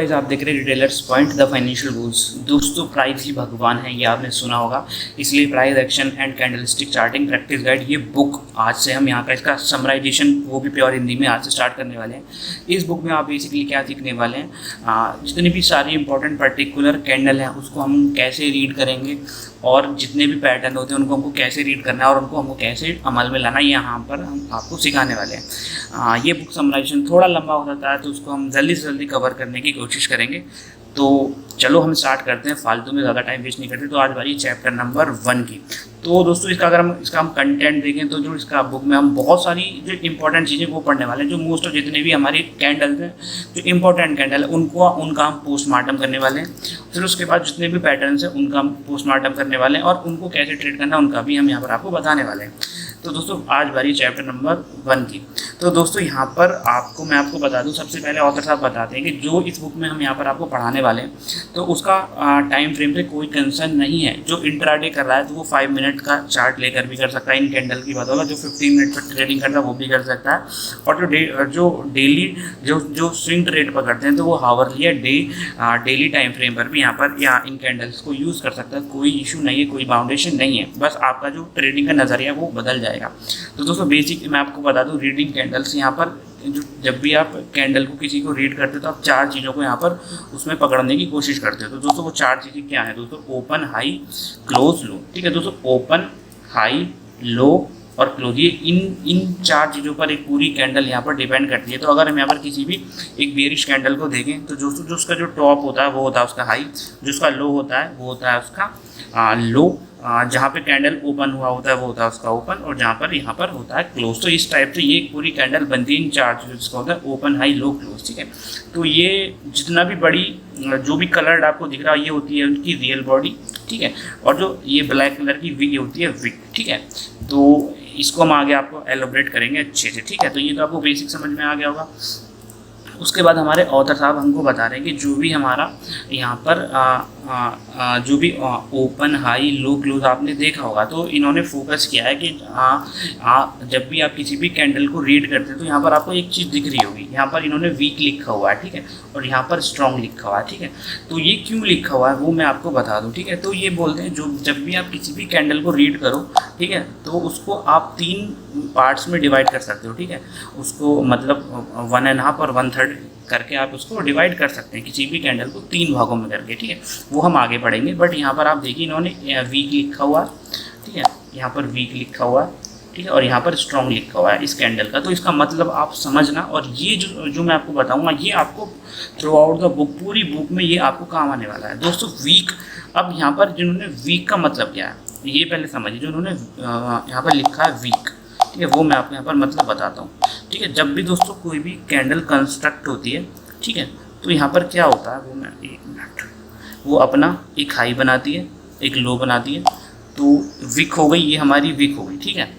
Guys, आप देख रहे हैं retailers point the financial rules. दोस्तों, प्राइस ही भगवान है, ये आपने सुना होगा। इसलिए price action and candlestick charting practice guide, ये बुक आज से हम यहाँ का इसका समराइजेशन वो भी प्योर हिंदी में आज से स्टार्ट करने वाले हैं। इस बुक में आप बेसिकली क्या सीखने वाले हैं, जितनी भी सारी इंपॉर्टेंट पर्टिकुलर कैंडल हैं उसको हम कैसे रीड करेंगे और जितने भी पैटर्न होते हैं उनको हमको कैसे रीड करना है और उनको हमको कैसे अमल में लाना है, यहाँ पर हम आपको सिखाने वाले हैं। ये बुक समराइजेशन थोड़ा लंबा हो जाता है तो उसको हम जल्दी से जल्दी कवर करने की कोशिश करेंगे। तो चलो हम स्टार्ट करते हैं, फालतू में ज़्यादा टाइम वेस्ट नहीं करते। तो आज बारी चैप्टर नंबर 1 की। तो दोस्तों, इसका अगर हम कंटेंट देखें तो जो इसका बुक में हम बहुत सारी जो इंपॉर्टेंट चीज़ें वो पढ़ने वाले हैं। जो मोस्ट ऑफ जितने भी हमारी कैंडल्स हैं, जो इंपॉर्टेंट कैंडल है उनका हम पोस्टमार्टम करने वाले हैं। फिर उसके बाद जितने भी पैटर्न्स हैं उनका हम पोस्टमार्टम करने वाले हैं और उनको कैसे ट्रेड करना है उनका भी हम यहाँ पर आपको बताने वाले हैं। तो दोस्तों, आज बारी चैप्टर नंबर 1 की। तो दोस्तों, यहाँ पर मैं आपको बता दूँ, सबसे पहले ऑथर साहब बताते हैं कि जो इस बुक में हम यहाँ पर आपको पढ़ाने वाले हैं तो उसका टाइम फ्रेम से कोई कंसर्न नहीं है। जो इंट्राडे कर रहा है तो वो 5 मिनट का चार्ट लेकर भी कर सकता है, इन कैंडल की बात होगा। जो 15 मिनट पर ट्रेडिंग करता है वो भी कर सकता है। और जो डेली जो स्विंग ट्रेड पकड़ते हैं तो वो हावरली या डेली टाइम फ्रेम पर भी यहाँ पर या इन कैंडल्स को यूज़ कर सकता है। कोई इशू नहीं है, कोई बाउंडेशन नहीं है, बस आपका जो ट्रेडिंग का नज़रिया वो बदल जाएगा। तो दोस्तों, बेसिक मैं आपको बता दूँ, रीडिंग कैंडल्स यहाँ पर जब भी आप कैंडल को किसी को रीड करते हो तो आप 4 चीज़ों को यहाँ पर उसमें पकड़ने की कोशिश करते हो। तो दोस्तों, वो 4 चीज़ें क्या है दोस्तों? ओपन, हाई, क्लोज, लो। ठीक है दोस्तों, ओपन, हाई, लो और क्लोज, ये इन 4 चीज़ों पर एक पूरी कैंडल यहाँ पर डिपेंड करती है। तो अगर हम यहाँ पर किसी भी एक बेरिश कैंडल को देखें तो दोस्तों, जो उसका जो टॉप होता है वो होता है उसका हाई, जो उसका लो होता है वो होता है उसका लो, जहाँ पे कैंडल ओपन हुआ होता है वो होता है उसका ओपन, और जहाँ पर यहाँ पर होता है क्लोज। तो इस टाइप से ये एक पूरी कैंडल बनती है इन 4 चीज़ों जिसका होता है ओपन, हाई, लो, क्लोज। ठीक है, तो ये जितना भी बड़ी जो भी कलर्ड आपको दिख रहा है ये होती है उनकी रियल बॉडी। ठीक है, और जो ये ब्लैक कलर की विग होती है विग। ठीक है, तो इसको हम आगे आपको एलोबरेट करेंगे अच्छे से। ठीक है, तो ये तो आपको बेसिक समझ में आ गया होगा। उसके बाद हमारे ऑथर साहब हमको बता रहे हैं कि जो भी हमारा यहाँ पर जो भी ओपन, हाई, लो, क्लोज आपने देखा होगा तो इन्होंने फोकस किया है कि जब भी आप किसी भी कैंडल को रीड करते हैं तो यहाँ पर आपको एक चीज़ दिख रही होगी, यहाँ पर इन्होंने वीक लिखा हुआ है। ठीक है, और यहाँ पर स्ट्रॉन्ग लिखा हुआ है। ठीक है, तो ये क्यों लिखा हुआ है वो मैं आपको बता दूँ। ठीक है, तो ये बोलते हैं जब भी आप किसी भी कैंडल को रीड करो, ठीक है, तो उसको आप 3 पार्ट्स में डिवाइड कर सकते हो। ठीक है, उसको मतलब 1.5 और 1/3 करके आप उसको डिवाइड कर सकते हैं, किसी भी कैंडल को 3 भागों में करके। ठीक है, वो हम आगे पढ़ेंगे। बट यहाँ पर आप देखिए इन्होंने वीक लिखा हुआ है। ठीक है, यहाँ पर वीक लिखा हुआ है। ठीक है, और यहाँ पर स्ट्रॉन्ग लिखा हुआ है इस कैंडल का। तो इसका मतलब आप समझना, और ये जो मैं आपको बताऊँगा ये आपको थ्रू आउट द बुक, पूरी बुक में ये आपको काम आने वाला है। दोस्तों, वीक, अब यहाँ पर जिन्होंने वीक का मतलब क्या है ये पहले समझिए। जो उन्होंने यहाँ पर लिखा है वीक, ठीक है, वो मैं आपको यहाँ पर मतलब बताता हूँ। ठीक है, जब भी दोस्तों कोई भी कैंडल कंस्ट्रक्ट होती है, ठीक है, तो यहाँ पर क्या होता है वो मैं 1 मिनट, वो अपना एक हाई बनाती है, एक लो बनाती है। तो विक हो गई, ये हमारी विक हो गई। ठीक है,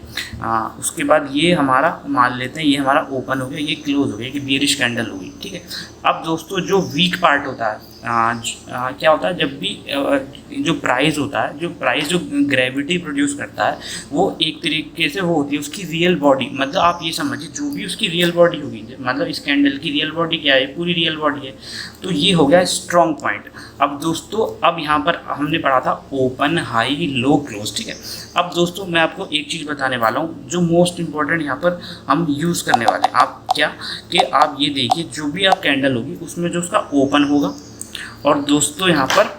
उसके बाद ये हमारा मान लेते हैं ये हमारा ओपन हो गया, ये क्लोज हो गया, कि बेरिश कैंडल होगी। ठीक है, अब दोस्तों जो वीक पार्ट होता है क्या होता है, जब भी जो प्राइस होता है, जो ग्रेविटी प्रोड्यूस करता है वो एक तरीके से वो होती है उसकी रियल बॉडी। मतलब आप ये समझिए जो भी उसकी रियल बॉडी होगी, मतलब इस कैंडल की रियल बॉडी क्या है, पूरी रियल बॉडी है। तो ये हो गया स्ट्रॉन्ग पॉइंट। अब दोस्तों, अब यहाँ पर हमने पढ़ा था ओपन, हाई, लो, क्लोज। ठीक है, अब दोस्तों मैं आपको एक चीज़ बताने वाला हूँ जो मोस्ट इंपॉर्टेंट यहाँ पर हम यूज़ करने वाले हैं। आप क्या कि आप ये देखिए, जो भी आप कैंडल होगी उसमें जो उसका ओपन होगा और दोस्तों यहाँ पर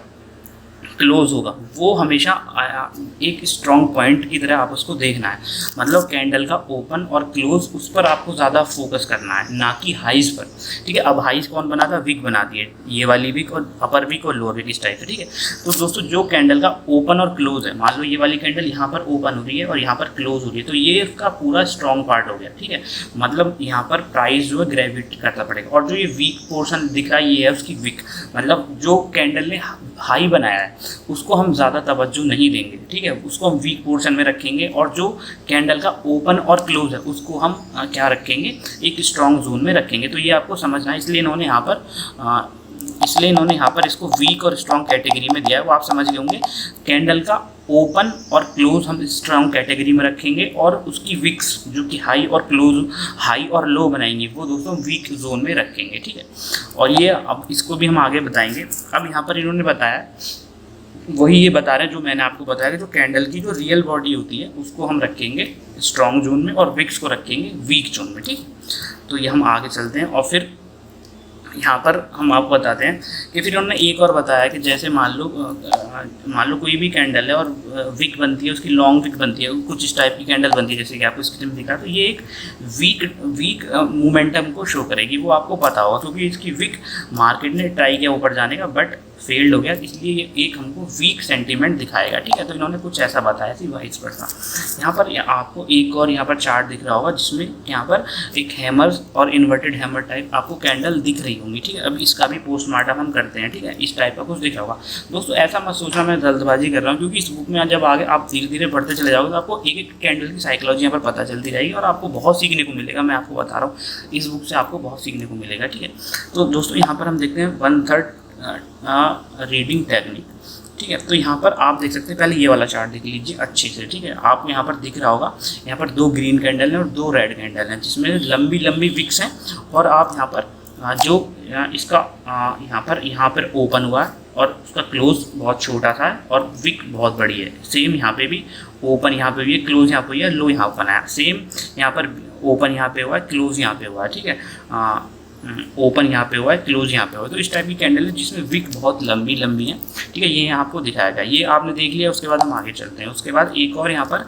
क्लोज होगा, वो हमेशा एक स्ट्रॉन्ग पॉइंट की तरह आप उसको देखना है। मतलब कैंडल का ओपन और क्लोज, उस पर आपको ज़्यादा फोकस करना है, ना कि हाइज पर। ठीक है, अब हाइज कौन बनाता है? विक बनाती है, ये वाली विक और अपर विक और लोअर विक, इस टाइप से। ठीक है, तो दोस्तों जो कैंडल का ओपन और क्लोज है, मान लो ये वाली कैंडल यहाँ पर ओपन हो रही है और यहाँ पर क्लोज हो रही है, तो ये इसका पूरा स्ट्रॉन्ग पार्ट हो गया। ठीक है, मतलब यहाँ पर प्राइस जो है ग्रेविटी करना पड़ेगा। और जो ये वीक पोर्शन दिख रहा है ये है उसकी विक, मतलब जो कैंडल ने हाई बनाया है उसको हम ज़्यादा तवज्जो नहीं देंगे। ठीक है, उसको हम वीक पोर्शन में रखेंगे, और जो कैंडल का ओपन और क्लोज है उसको हम क्या रखेंगे, एक स्ट्रॉन्ग जोन में रखेंगे। तो ये आपको समझना है, इसलिए इन्होंने यहाँ पर इसको वीक और स्ट्रॉन्ग कैटेगरी में दिया है। वो आप समझ गए होंगे, कैंडल का ओपन और क्लोज हम स्ट्रॉन्ग कैटेगरी में रखेंगे, और उसकी विक्स जो कि हाई और क्लोज, हाई और लो बनाएंगे, वो दोस्तों वीक जोन में रखेंगे, ठीक है। और ये अब इसको भी हम आगे बताएंगे। अब यहाँ पर इन्होंने बताया, वही ये बता रहे हैं जो मैंने आपको बताया कि जो कैंडल की जो रियल बॉडी होती है उसको हम रखेंगे स्ट्रॉन्ग जोन में, और विक्स को रखेंगे वीक जोन में, ठीक है। तो ये हम आगे चलते हैं, और फिर यहाँ पर हम आपको बताते हैं कि फिर उन्होंने एक और बताया कि जैसे मान लो कोई भी कैंडल है और विक बनती है, उसकी लॉन्ग विक बनती है, कुछ इस टाइप की कैंडल बनती है जैसे कि आपको स्क्रीन में दिखा, तो ये एक वीक मोमेंटम को शो करेगी, वो आपको पता होगा क्योंकि इसकी विक मार्केट ने ट्राई किया ऊपर जाने का बट फेल्ड हो गया, इसलिए ये एक हमको वीक सेंटीमेंट दिखाएगा, ठीक है। तो इन्होंने कुछ ऐसा बताया थी वाइस वर्सा। यहाँ पर आपको एक और यहाँ पर चार्ट दिख रहा होगा जिसमें यहाँ पर एक हैमर और इन्वर्टेड हैमर टाइप आपको कैंडल दिख रही होंगी, ठीक है। अब इसका भी पोस्टमार्टम हम करते हैं, ठीक है। इस टाइप का कुछ दिख रहा होगा दोस्तों। ऐसा मत सोचना मैं जल्दबाजी कर रहा हूँ, क्योंकि इस बुक में जब आगे आप धीरे धीरे बढ़ते चले जाओगे तो आपको एक एक कैंडल की साइकोलॉजी यहाँ पर पता चलती रहेगी और आपको बहुत सीखने को मिलेगा। मैं आपको बता रहा हूँ, इस बुक से आपको बहुत सीखने को मिलेगा, ठीक है। तो दोस्तों यहाँ पर हम देखते हैं 1/3 रीडिंग टेक्निक, ठीक है। तो यहाँ पर आप देख सकते हैं, पहले ये वाला चार्ट देख लीजिए अच्छे से, ठीक है। आपको यहाँ पर दिख रहा होगा, यहाँ पर 2 ग्रीन कैंडल हैं और 2 रेड कैंडल हैं जिसमें लंबी लंबी विक्स हैं, और आप यहाँ पर जो इसका यहाँ पर ओपन हुआ है और उसका क्लोज बहुत छोटा सा है और विक बहुत बड़ी है। सेम यहाँ पे भी ओपन यहाँ पे भी है, क्लोज यहाँ पे है, लो यहाँ ओपन है। सेम यहाँ पर ओपन यहाँ पे हुआ है, क्लोज यहाँ पे हुआ है, ठीक है। ओपन यहाँ पे हुआ है, क्लोज यहाँ पे हुआ है। तो इस टाइप की कैंडल है जिसमें विक बहुत लंबी लंबी है, ठीक है। ये यहाँ आपको दिखाया गया, ये आपने देख लिया। उसके बाद हम आगे चलते हैं। उसके बाद एक और यहाँ पर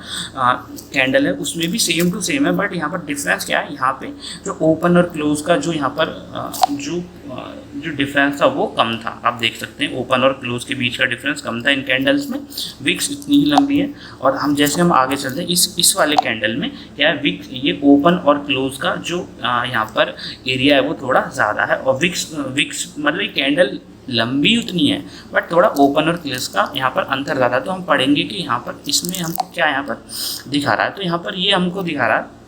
कैंडल है, उसमें भी सेम टू सेम है, बट यहाँ पर डिफरेंस क्या है, यहाँ पे जो ओपन और क्लोज का जो यहाँ पर जो डिफरेंस था वो कम था। आप देख सकते हैं ओपन और क्लोज के बीच का डिफरेंस कम था इन कैंडल्स में। विक्स इतनी ही लंबी है, और हम जैसे हम आगे चलते हैं इस वाले कैंडल में क्या है, विक्स ये ओपन और क्लोज का जो यहाँ पर एरिया है वो थोड़ा ज़्यादा है, और विक्स मतलब ये कैंडल लंबी उतनी है बट थोड़ा ओपन और क्लोज का यहाँ पर अंतर ज़्यादा है। तो हम पढ़ेंगे कि यहाँ पर इसमें हमको क्या यहाँ पर दिखा रहा है। तो यहाँ पर ये हमको दिखा रहा है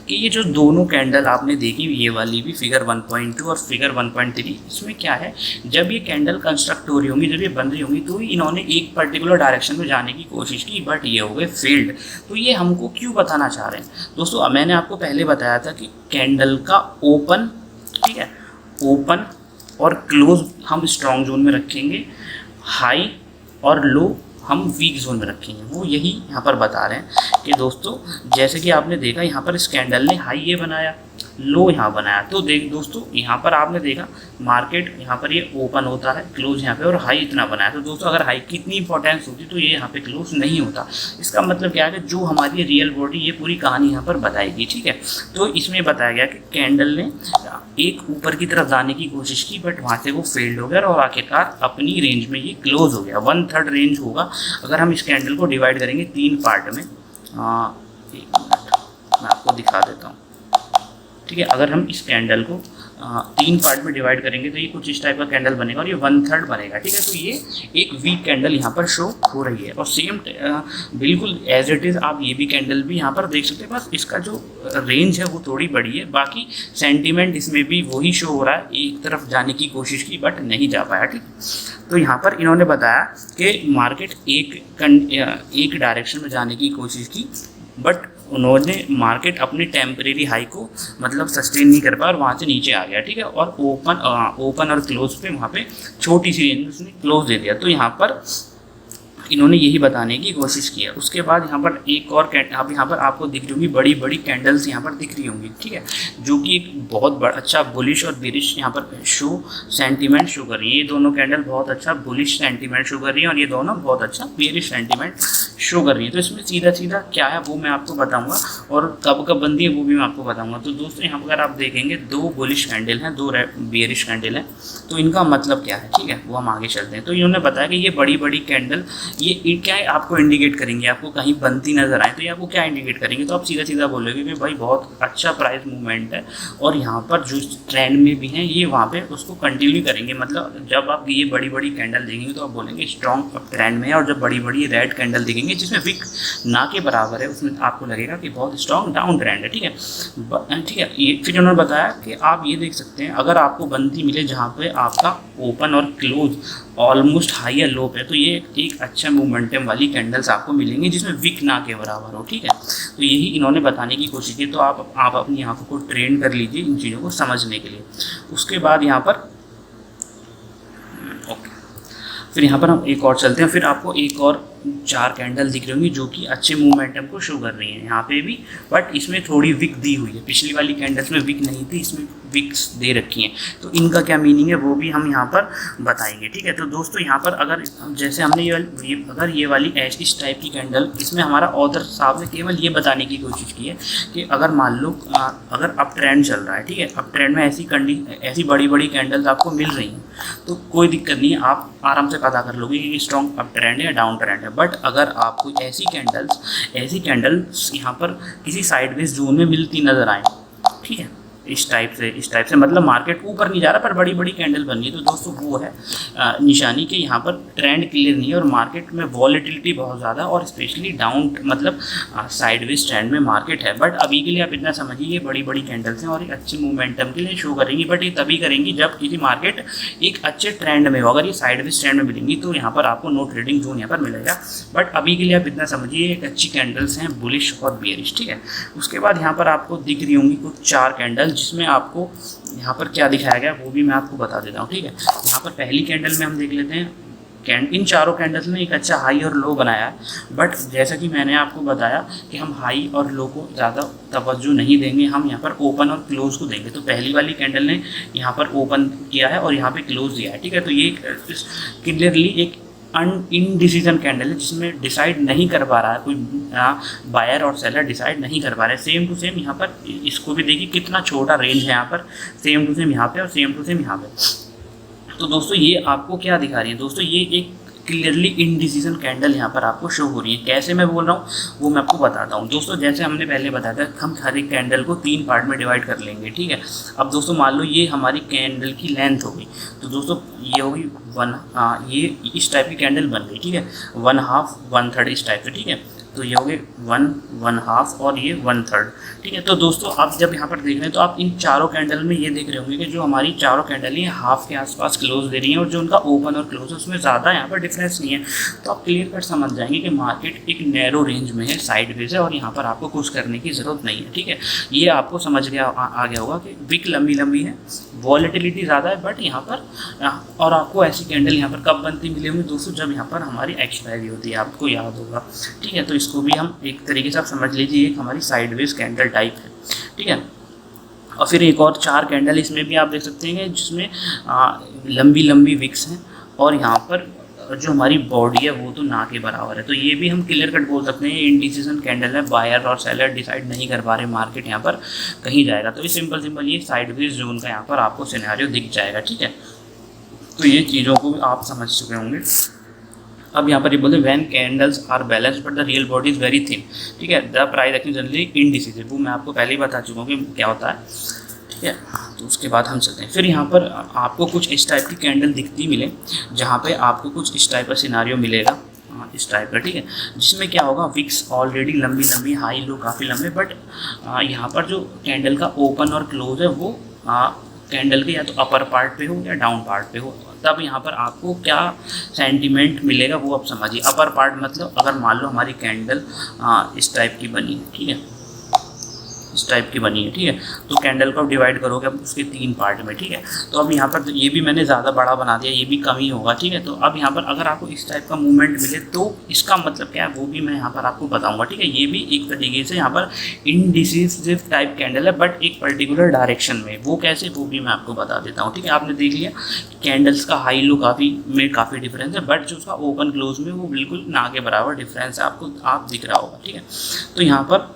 कि ये जो दोनों कैंडल आपने देखी, ये वाली भी फिगर 1.2 और फिगर 1.3, इसमें क्या है, जब ये कैंडल कंस्ट्रक्ट हो रही होंगी, जब ये बन रही होंगी, तो इन्होंने एक पर्टिकुलर डायरेक्शन में जाने की कोशिश की बट ये हो गए फेल्ड। तो ये हमको क्यों बताना चाह रहे हैं दोस्तों? मैंने आपको पहले बताया था कि कैंडल का ओपन, ठीक है, ओपन और क्लोज हम स्ट्रॉन्ग जोन में रखेंगे, हाई और लो हम वीक जोन में रखेंगे। वो यही यहाँ पर बता रहे हैं कि दोस्तों जैसे कि आपने देखा यहाँ पर इस कैंडल ने हाई ये बनाया, लो यहाँ बनाया। तो देख दोस्तों यहाँ पर आपने देखा मार्केट यहाँ पर ये ओपन होता है, क्लोज यहाँ पे, और हाई इतना बनाया। तो दोस्तों अगर हाई की इतनी इंपॉर्टेंस होती तो ये यहाँ पे क्लोज नहीं होता। इसका मतलब क्या है कि जो हमारी रियल बॉडी, ये पूरी कहानी यहाँ पर बताएगी, ठीक है। तो इसमें बताया गया कि कैंडल ने एक ऊपर की तरफ जाने की कोशिश की बट वहाँ से वो फेल्ड हो गया और आखिरकार अपनी रेंज में ये क्लोज हो गया। 1/3 रेंज होगा अगर हम इस कैंडल को डिवाइड करेंगे 3 पार्ट में। एक मिनट मैं आपको दिखा देता हूँ, ठीक है। अगर हम इस कैंडल को 3 पार्ट में डिवाइड करेंगे तो ये कुछ इस टाइप का कैंडल बनेगा और ये 1/3 बनेगा, ठीक है। तो ये एक वीक कैंडल यहाँ पर शो हो रही है, और सेम बिल्कुल एज इट इज़ आप ये भी कैंडल भी यहाँ पर देख सकते हैं। बस इसका जो रेंज है वो थोड़ी बड़ी है, बाकी सेंटीमेंट इसमें भी वही शो हो रहा है। एक तरफ जाने की कोशिश की बट नहीं जा पाया, ठीक। तो यहाँ पर इन्होंने बताया कि मार्केट एक डायरेक्शन में जाने की कोशिश की बट उन्होंने मार्केट अपनी टेम्परेरी हाई को मतलब सस्टेन नहीं कर पाया और वहाँ से नीचे आ गया, ठीक है। और ओपन और क्लोज पे वहाँ पे छोटी सी रेंज में उसने क्लोज दे दिया। तो यहाँ पर इन्होंने यही बताने की कोशिश की है। उसके बाद यहाँ पर एक और अब यहाँ पर आपको दिख रही होंगी बड़ी बड़ी कैंडल्स यहाँ पर दिख रही होंगी, ठीक है, जो कि एक बहुत अच्छा बुलिश और बेरिश यहाँ पर सेंटीमेंट शो कर रही है। ये दोनों कैंडल बहुत अच्छा बुलिश सेंटीमेंट शो कर रही है और ये दोनों बहुत अच्छा बेरिश सेंटीमेंट शो कर रही है। तो इसमें सीधा सीधा क्या है वो मैं आपको बताऊँगा और कब कब बनती है वो भी मैं आपको बताऊँगा। तो दोस्तों यहाँ पर अगर आप देखेंगे 2 बुलिश कैंडल हैं, 2 बेरिश कैंडल हैं, तो इनका मतलब क्या है, ठीक है, वो हम आगे चलते हैं। तो इन्होंने बताया कि ये बड़ी बड़ी कैंडल ये क्या है आपको इंडिकेट करेंगे, आपको कहीं बनती नजर आए तो ये आपको क्या इंडिकेट करेंगे, तो आप सीधा सीधा बोलोगे कि भाई बहुत अच्छा प्राइस मूवमेंट है और यहाँ पर जो ट्रेंड में भी हैं ये वहाँ पे उसको कंटिन्यू करेंगे। मतलब जब आप ये बड़ी बड़ी कैंडल देखेंगे तो आप बोलेंगे स्ट्रॉन्ग ट्रेंड में है, और जब बड़ी बड़ी रेड कैंडल देखेंगे मिलेंगे जिसमें विक ना के बराबर है, उसमें आपको लगेगा कि बहुत स्ट्रॉन्ग डाउन ट्रेंड है। ठीक है, ठीक है। ये फिर उन्होंने बताया कि आप ये देख सकते हैं अगर आपको बंदी मिले जहाँ पे आपका ओपन और क्लोज ऑलमोस्ट हाई या लो पे, तो ये एक अच्छा मोमेंटम वाली कैंडल्स आपको मिलेंगी जिसमें विक ना के बराबर हो। ठीक है, तो यही इन्होंने बताने की कोशिश की। तो आप अपनी आंखों को ट्रेन कर लीजिए इन चीज़ों को समझने के लिए। उसके बाद यहाँ पर ओके, फिर यहाँ पर हम एक और चलते हैं। फिर आपको एक और 4 कैंडल दिख रही होंगी जो कि अच्छे मोमेंटम को शो कर रही हैं यहाँ पे भी, बट इसमें थोड़ी विक दी हुई है। पिछली वाली कैंडल्स में विक नहीं थी, इसमें विक्स दे रखी हैं। तो इनका क्या मीनिंग है वो भी हम यहाँ पर बताएंगे। ठीक है, तो दोस्तों यहाँ पर अगर जैसे हमने अगर ये वाली इस टाइप की कैंडल, इसमें हमारा ऑथर साहब ने केवल ये बताने की कोशिश की है कि अगर मान लो अगर अप ट्रेंड चल रहा है, ठीक है, अप ट्रेंड में ऐसी बड़ी बड़ी कैंडल्स आपको मिल रही हैं तो कोई दिक्कत नहीं है, आप आराम से पता कर लोगे कि स्ट्रॉन्ग अप ट्रेंड है या डाउन ट्रेंड है। बट अगर आपको ऐसी कैंडल्स यहाँ पर किसी साइडवेज जोन में मिलती नज़र आए, ठीक है, इस टाइप से मतलब मार्केट ऊपर नहीं जा रहा पर बड़ी बड़ी कैंडल बन रही है, तो दोस्तों वो है निशानी कि यहाँ पर ट्रेंड क्लियर नहीं है और मार्केट में वॉलेटिलिटी बहुत ज़्यादा और स्पेशली डाउन मतलब साइडवेज ट्रेंड में मार्केट है। बट अभी के लिए आप इतना समझिए ये बड़ी बड़ी कैंडल्स हैं और एक अच्छी मोमेंटम के लिए शो करेंगी, बट ये तभी करेंगी जब किसी मार्केट एक अच्छे ट्रेंड में हो। अगर ये साइडवेज ट्रेंड में मिलेंगी तो यहाँ पर आपको नो ट्रेडिंग जोन यहाँ पर मिलेगा। बट अभी के लिए आप इतना समझिए एक अच्छी कैंडल्स हैं बुलिश और बियरिश। ठीक है, उसके बाद यहाँ पर आपको दिख रही होंगी कुछ 4 कैंडल जिसमें आपको यहाँ पर क्या दिखाया गया वो भी मैं आपको बता देता हूँ। ठीक है, यहाँ पर पहली कैंडल में हम देख लेते हैं इन चारों कैंडल्स ने एक अच्छा हाई और लो बनाया है। बट जैसा कि मैंने आपको बताया कि हम हाई और लो को ज़्यादा तवज्जो नहीं देंगे, हम यहाँ पर ओपन और क्लोज को देंगे। तो पहली वाली कैंडल ने यहाँ पर ओपन किया है और यहाँ पे क्लोज दिया है। ठीक है, तो ये क्लियरली एक इनडिसीजन कैंडल है जिसमें डिसाइड नहीं कर पा रहा है कोई बायर और सेलर डिसाइड नहीं कर पा रहे। सेम टू सेम यहाँ पर इसको भी देखिए कितना छोटा रेंज है यहाँ पर, सेम टू सेम यहाँ पे और सेम टू सेम यहाँ पे। तो दोस्तों ये आपको क्या दिखा रही है, दोस्तों ये एक क्लियरली इनडिसीजन कैंडल यहाँ पर आपको शो हो रही है। कैसे मैं बोल रहा हूँ वो मैं आपको बताता हूँ। दोस्तों जैसे हमने पहले बताया था हम हर एक कैंडल को 3 पार्ट में डिवाइड कर लेंगे। ठीक है, अब दोस्तों मान लो ये हमारी कैंडल की लेंथ हो गई, तो दोस्तों ये होगी ये इस टाइप की कैंडल बन गई। ठीक है, 1/2 1/3 इस टाइप से। ठीक है, तो ये हो गए 1 1/2 और ये 1/3। ठीक है, तो दोस्तों आप जब यहाँ पर देख रहे हैं तो आप इन चारों कैंडल में ये देख रहे होंगे कि जो हमारी चारों कैंडल हैं हाफ के आसपास क्लोज दे रही हैं और जो उनका ओपन और क्लोज है उसमें ज़्यादा यहाँ पर डिफरेंस नहीं है। तो आप क्लियर कट समझ जाएंगे कि मार्केट एक नैरो रेंज में है, साइडवेज है और यहाँ पर आपको कुछ करने की ज़रूरत नहीं है। ठीक है, ये आपको समझ आ गया होगा कि विक लंबी है, वॉलेटिलिटी ज़्यादा है, बट यहाँ पर और आपको ऐसी कैंडल यहाँ पर कब बनती मिली होंगी दोस्तों, जब यहाँ पर हमारी एक्सपायरी होती है, आपको याद होगा। ठीक है, तो इसको भी हम एक तरीके से आप समझ लीजिए एक हमारी साइडवेज कैंडल टाइप है। ठीक है, और फिर एक और 4 कैंडल इसमें भी आप देख सकते हैं जिसमें लंबी विक्स हैं और यहाँ पर जो हमारी बॉडी है वो तो ना के बराबर है। तो ये भी हम क्लियर कट बोल सकते हैं इनडिसीजन कैंडल है, बायर और सेलर डिसाइड नहीं कर पा रहे मार्केट यहाँ पर कहीं जाएगा। तो ये सिंपल ये साइडवेज जोन का यहाँ पर आपको सिनेरियो दिख जाएगा। ठीक है, तो ये चीज़ों को आप समझ चुके होंगे। अब यहाँ पर ये बोलते हैं when candles are balance but the real body is very thin. ठीक है, the price action generally indecision, वो मैं आपको पहले ही बता चुका हूँ कि क्या होता है। ठीक है, तो उसके बाद हम चलते हैं। फिर यहाँ पर आपको कुछ इस टाइप की कैंडल दिखती मिले जहाँ पे आपको कुछ इस टाइप का सिनारियो मिलेगा, इस टाइप का। ठीक है, जिसमें क्या होगा विक्स ऑलरेडी लंबी हाई लो काफ़ी लंबे, बट यहाँ पर जो कैंडल का ओपन और क्लोज है वो कैंडल के या तो अपर पार्ट पे हो या डाउन पार्ट पे हो। तब यहाँ पर आपको क्या सेंटीमेंट मिलेगा वो आप समझिए। अपर पार्ट मतलब अगर मान लो हमारी कैंडल इस टाइप की बनी है, ठीक है, इस टाइप की बनी है। ठीक है, तो कैंडल को आप डिवाइड करोगे अब उसके 3 पार्ट में। ठीक है, तो अब यहाँ पर तो ये भी मैंने ज़्यादा बड़ा बना दिया, ये भी कम ही होगा। ठीक है, तो अब यहाँ पर अगर आपको इस टाइप का मूवमेंट मिले तो इसका मतलब क्या है वो भी मैं यहाँ पर आपको बताऊँगा। ठीक है, ये भी एक तरीके से यहाँ पर इनडिसिसिव टाइप कैंडल है बट एक पर्टिकुलर डायरेक्शन में, वो कैसे वो भी मैं आपको बता देता हूँ। ठीक है, आपने देख लिया कैंडल्स का हाई लो काफ़ी डिफरेंस है, बट जो उसका ओपन क्लोज में वो बिल्कुल ना के बराबर डिफरेंस है, आपको आप दिख रहा होगा। ठीक है, तो यहाँ पर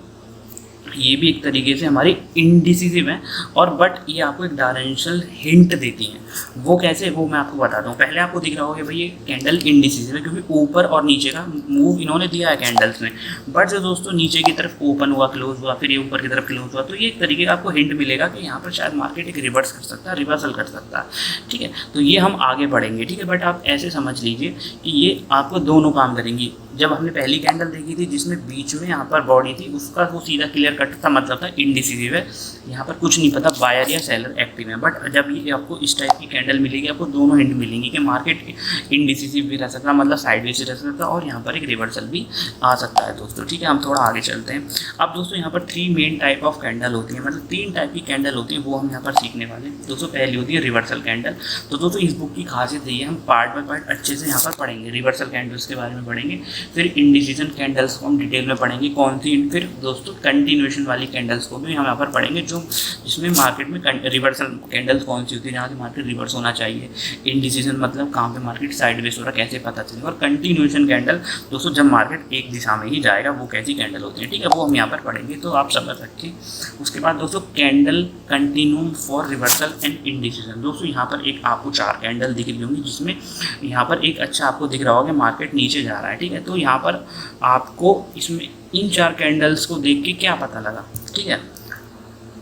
ये भी एक तरीके से हमारी इंडिसिसिव है, और बट ये आपको एक डायरेक्शनल हिंट देती हैं। वो कैसे, वो मैं आपको बताता हूँ। पहले आपको दिख रहा होगा भाई ये कैंडल इंडिसिसिव है क्योंकि ऊपर और नीचे का मूव इन्होंने दिया है कैंडल्स में, बट जो दोस्तों नीचे की तरफ ओपन हुआ, क्लोज हुआ, फिर ये ऊपर की तरफ क्लोज हुआ, तो ये एक तरीके का आपको हिंट मिलेगा कि यहाँ पर शायद मार्केट एक रिवर्स कर सकता है, रिवर्सल कर सकता है। ठीक है, तो ये हम आगे बढ़ेंगे। ठीक है, बट आप ऐसे समझ लीजिए कि ये आपको दोनों काम करेंगी। जब हमने पहली कैंडल देखी थी जिसमें बीच में यहाँ पर बॉडी थी, उसका वो सीधा क्लियर कट था, मतलब था इंडिसिसिव है, यहाँ पर कुछ नहीं पता बायर या सेलर एक्टिव है। बट जब ये आपको इस टाइप की कैंडल मिलेगी, आपको दोनों हिंट मिलेंगी कि मार्केट इंडिसिसिव भी रह सकता है, मतलब साइडवेज से रह सकता है, और यहाँ पर एक रिवर्सल भी आ सकता है दोस्तों। ठीक है, हम थोड़ा आगे चलते हैं। अब दोस्तों यहाँ पर 3 मेन टाइप ऑफ कैंडल होती है, मतलब 3 टाइप की कैंडल होती है, वो हम यहाँ पर सीखने वाले हैं दोस्तों। पहली होती है रिवर्सल कैंडल। तो दोस्तों इस बुक की खासियत ये है, हम पार्ट बाय पार्ट अच्छे से यहाँ पर पढ़ेंगे। रिवर्सल कैंडल्स के बारे में पढ़ेंगे, फिर इंडिसीजन कैंडल्स को हम डिटेल में पढ़ेंगे कौन सी, फिर दोस्तों कंटिन्यूएशन वाली कैंडल्स को भी हम यहाँ पर पढ़ेंगे, जो जिसमें मार्केट में रिवर्सल कैंडल्स कौन सी होती है, जहाँ से मार्केट रिवर्स होना चाहिए। इंडिसीजन मतलब कहाँ पे मार्केट साइडवेज हो रहा है, कैसे पता चलेगा। और कंटिन्यूएशन कैंडल दोस्तों जब मार्केट एक दिशा में ही जाएगा, वो कैसी कैंडल होती है। ठीक है, वो हम यहाँ पर पढ़ेंगे, तो आप समझ रखिए। उसके बाद दोस्तों candle continuum for reversal and indecision. दोस्तों यहाँ पर एक आपको 4 कैंडल दिख रही होंगी, जिसमें यहाँ पर एक अच्छा आपको दिख रहा होगा कि मार्केट नीचे जा रहा है। ठीक है, तो यहाँ पर आपको इसमें इन 4 कैंडल्स को देख के क्या पता लगा। ठीक है,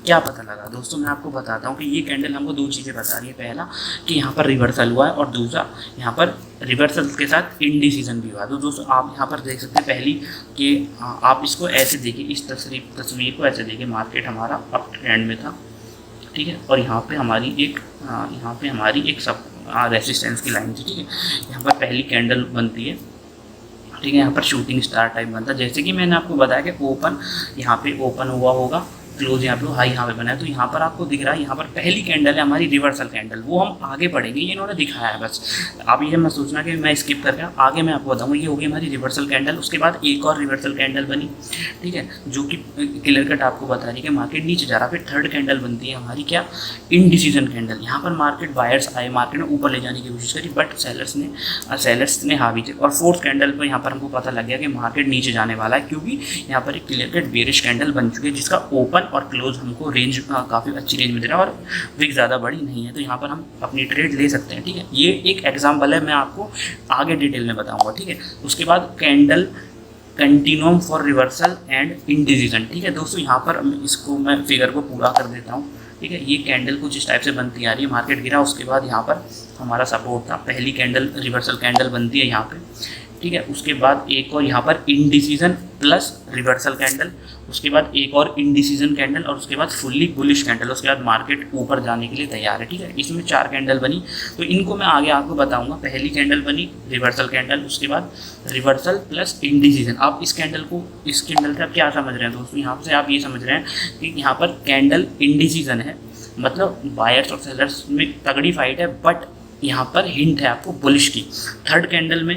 क्या पता लगा दोस्तों, मैं आपको बताता हूँ कि ये कैंडल हमको 2 चीज़ें बता रही है। पहला कि यहाँ पर रिवर्सल हुआ है, और दूसरा यहाँ पर रिवर्सल के साथ इंडिसीजन भी हुआ। तो दोस्तों आप यहाँ पर देख सकते हैं पहली कि आप इसको ऐसे देखिए, इस तस्वीर को ऐसे देखिए, मार्केट हमारा अप ट्रेंड में था। ठीक है, और यहाँ पे हमारी एक सब रेसिस्टेंस की लाइन थी। ठीक है, यहाँ पर पहली कैंडल बनती है। ठीक है, यहाँ पर शूटिंग स्टार टाइप बनता है, जैसे कि मैंने आपको बताया कि ओपन यहाँ पे ओपन हुआ होगा, क्लोज यहाँ पे हाई यहाँ पे बना है। तो यहाँ पर आपको दिख रहा है, यहाँ पर पहली कैंडल है हमारी रिवर्सल कैंडल, वो हम आगे पढ़ेंगे, ये इन्होंने दिखाया है बस। आप ये मत सोचना कि मैं स्किप करके आगे मैं आपको बताऊँगा। ये होगी हमारी रिवर्सल कैंडल। उसके बाद एक और रिवर्सल कैंडल बनी, ठीक है, जो कि क्लियर कट आपको बता रही है कि मार्केट नीचे जा रहा है। फिर थर्ड कैंडल बनती है हमारी क्या, इनडिसीजन कैंडल। यहाँ पर मार्केट बायर्स आए, मार्केट में ऊपर ले जाने की कोशिश करी, बट सेलर्स ने हावी थे। और फोर्थ कैंडल पर यहाँ पर हमको पता लग गया कि मार्केट नीचे जाने वाला है, क्योंकि यहाँ पर एक क्लियर कट बेरिश कैंडल बन चुकी है, जिसका ओपन और क्लोज हमको रेंज काफ़ी अच्छी रेंज में दे रहा है, और विक ज़्यादा बड़ी नहीं है। तो यहाँ पर हम अपनी ट्रेड ले सकते हैं। ठीक है, ये एक एग्जाम्पल है, मैं आपको आगे डिटेल में बताऊँगा। ठीक है, उसके बाद candle continuum for reversal and indecision. ठीक है दोस्तों, यहाँ पर इसको मैं फिगर को पूरा कर देता हूँ। ठीक है, ये कैंडल कुछ इस टाइप से बनती आ रही है, मार्केट गिरा, उसके बाद यहाँ पर हमारा सपोर्ट था, पहली कैंडल रिवर्सल कैंडल बनती है यहाँ पे। ठीक है, उसके बाद एक और यहाँ पर इंडिसीजन प्लस रिवर्सल कैंडल, उसके बाद एक और इंडिसीजन कैंडल, और उसके बाद फुल्ली बुलिश कैंडल। उसके बाद मार्केट ऊपर जाने के लिए तैयार है। ठीक है, इसमें 4 कैंडल बनी, तो इनको मैं आगे आपको बताऊंगा। पहली कैंडल बनी रिवर्सल कैंडल, उसके बाद रिवर्सल प्लस इंडिसीजन। आप इस कैंडल से आप क्या समझ रहे हैं दोस्तों, यहाँ से आप ये समझ रहे हैं कि यहाँ पर कैंडल इंडिसीजन है, मतलब बायर्स और सेलर्स में तगड़ी फाइट है, बट यहाँ पर हिंट है आपको बुलिश की। थर्ड कैंडल में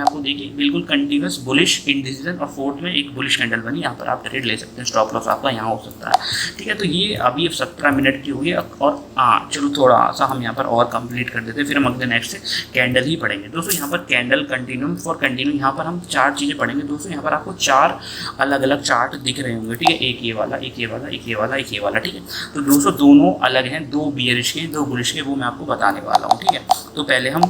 आपको देखिए बिल्कुल कंटिन्यूस बुलिश इंडिसीजन, और फोर्थ में एक बुलिश कैंडल बनी। यहाँ पर आप ट्रेड ले सकते हैं, स्टॉप लॉस आपका यहाँ हो सकता है। ठीक है, तो ये अभी 17 मिनट की हुई है, और चलो थोड़ा सा हम यहाँ पर और कंप्लीट कर देते हैं, फिर हम अगले नेक्स्ट से कैंडल ही पढ़ेंगे। दोस्तों यहाँ पर कैंडल कंटिन्यूम फॉर कंटिन्यू, यहाँ पर हम 4 चीज़ें पढ़ेंगे दोस्तों। यहाँ पर आपको 4 अलग अलग चार्ट दिख रहे होंगे। ठीक है, एक ये वाला, एक ये वाला, एक ये वाला, एक ये वाला। ठीक है, तो दोस्तों दोनों अलग हैं, 2 बियरिश के 2 बुलिश के, वो मैं आपको बताने वाला हूँ। ठीक है, तो पहले हम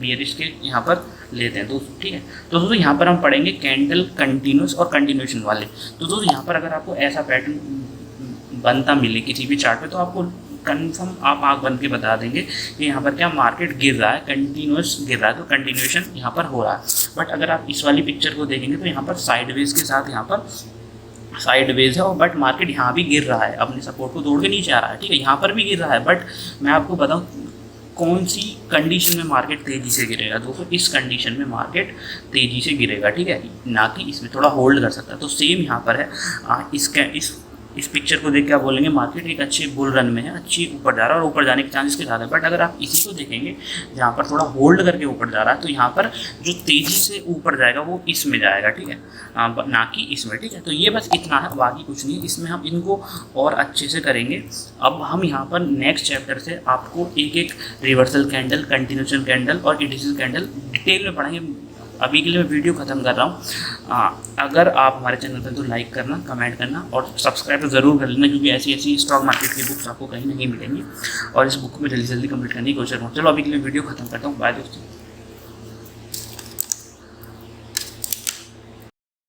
बियरिश के यहाँ पर लेते हैं दोस्तों। ठीक है, तो दोस्तों यहाँ पर हम पढ़ेंगे कैंडल कंटिन्यूस और कंटिन्यूएशन वाले। तो दोस्तों यहाँ पर अगर आपको ऐसा पैटर्न बनता मिले किसी भी चार्ट पे, तो आपको कंफर्म आप आँख बंद के बता देंगे कि यहाँ पर क्या मार्केट गिर रहा है, कंटिन्यूस गिर रहा है, तो कंटिन्यूएशन यहाँ पर हो रहा है। बट अगर आप इस वाली पिक्चर को देखेंगे तो यहाँ पर साइडवेज के साथ यहाँ पर साइडवेज है, और बट मार्केट यहाँ भी गिर रहा है, अपने सपोर्ट को तोड़ के नीचे आ रहा है। ठीक है, यहाँ पर भी गिर रहा है, बट मैं आपको बताऊँ कौन सी कंडीशन में मार्केट तेज़ी से गिरेगा दोस्तों। इस कंडीशन में मार्केट तेज़ी से गिरेगा। ठीक है, ना कि इसमें थोड़ा होल्ड कर सकता है। तो सेम यहाँ पर है, इस पिक्चर को देख के आप बोलेंगे मार्केट एक अच्छे बुल रन में है, अच्छी ऊपर जा रहा है और ऊपर जाने के चांसेस के साथ है। बट अगर आप इसी को देखेंगे जहाँ पर थोड़ा होल्ड करके ऊपर जा रहा है, तो यहाँ पर जो तेज़ी से ऊपर जाएगा वो इसमें जाएगा। ठीक है, ना कि इसमें। ठीक है, तो ये बस इतना है, बाकी कुछ नहीं। इसमें हम इनको और अच्छे से करेंगे। अब हम यहाँ पर नेक्स्ट चैप्टर से आपको एक एक रिवर्सल कैंडल, कंटिन्यूएशन कैंडल और इंडिसीजन कैंडल डिटेल में पढ़ेंगे। अभी के लिए मैं वीडियो ख़त्म कर रहा हूँ। अगर आप हमारे चैनल पर तो लाइक करना, कमेंट करना और सब्सक्राइब तो ज़रूर कर लेना, क्योंकि ऐसी ऐसी स्टॉक मार्केट की बुक्स आपको कहीं नहीं मिलेंगी और इस बुक को मैं जल्दी जल्दी कंप्लीट करने की कोशिश करूँ। चलो अभी के लिए वीडियो ख़त्म करता हूँ। बाय दोस्तों।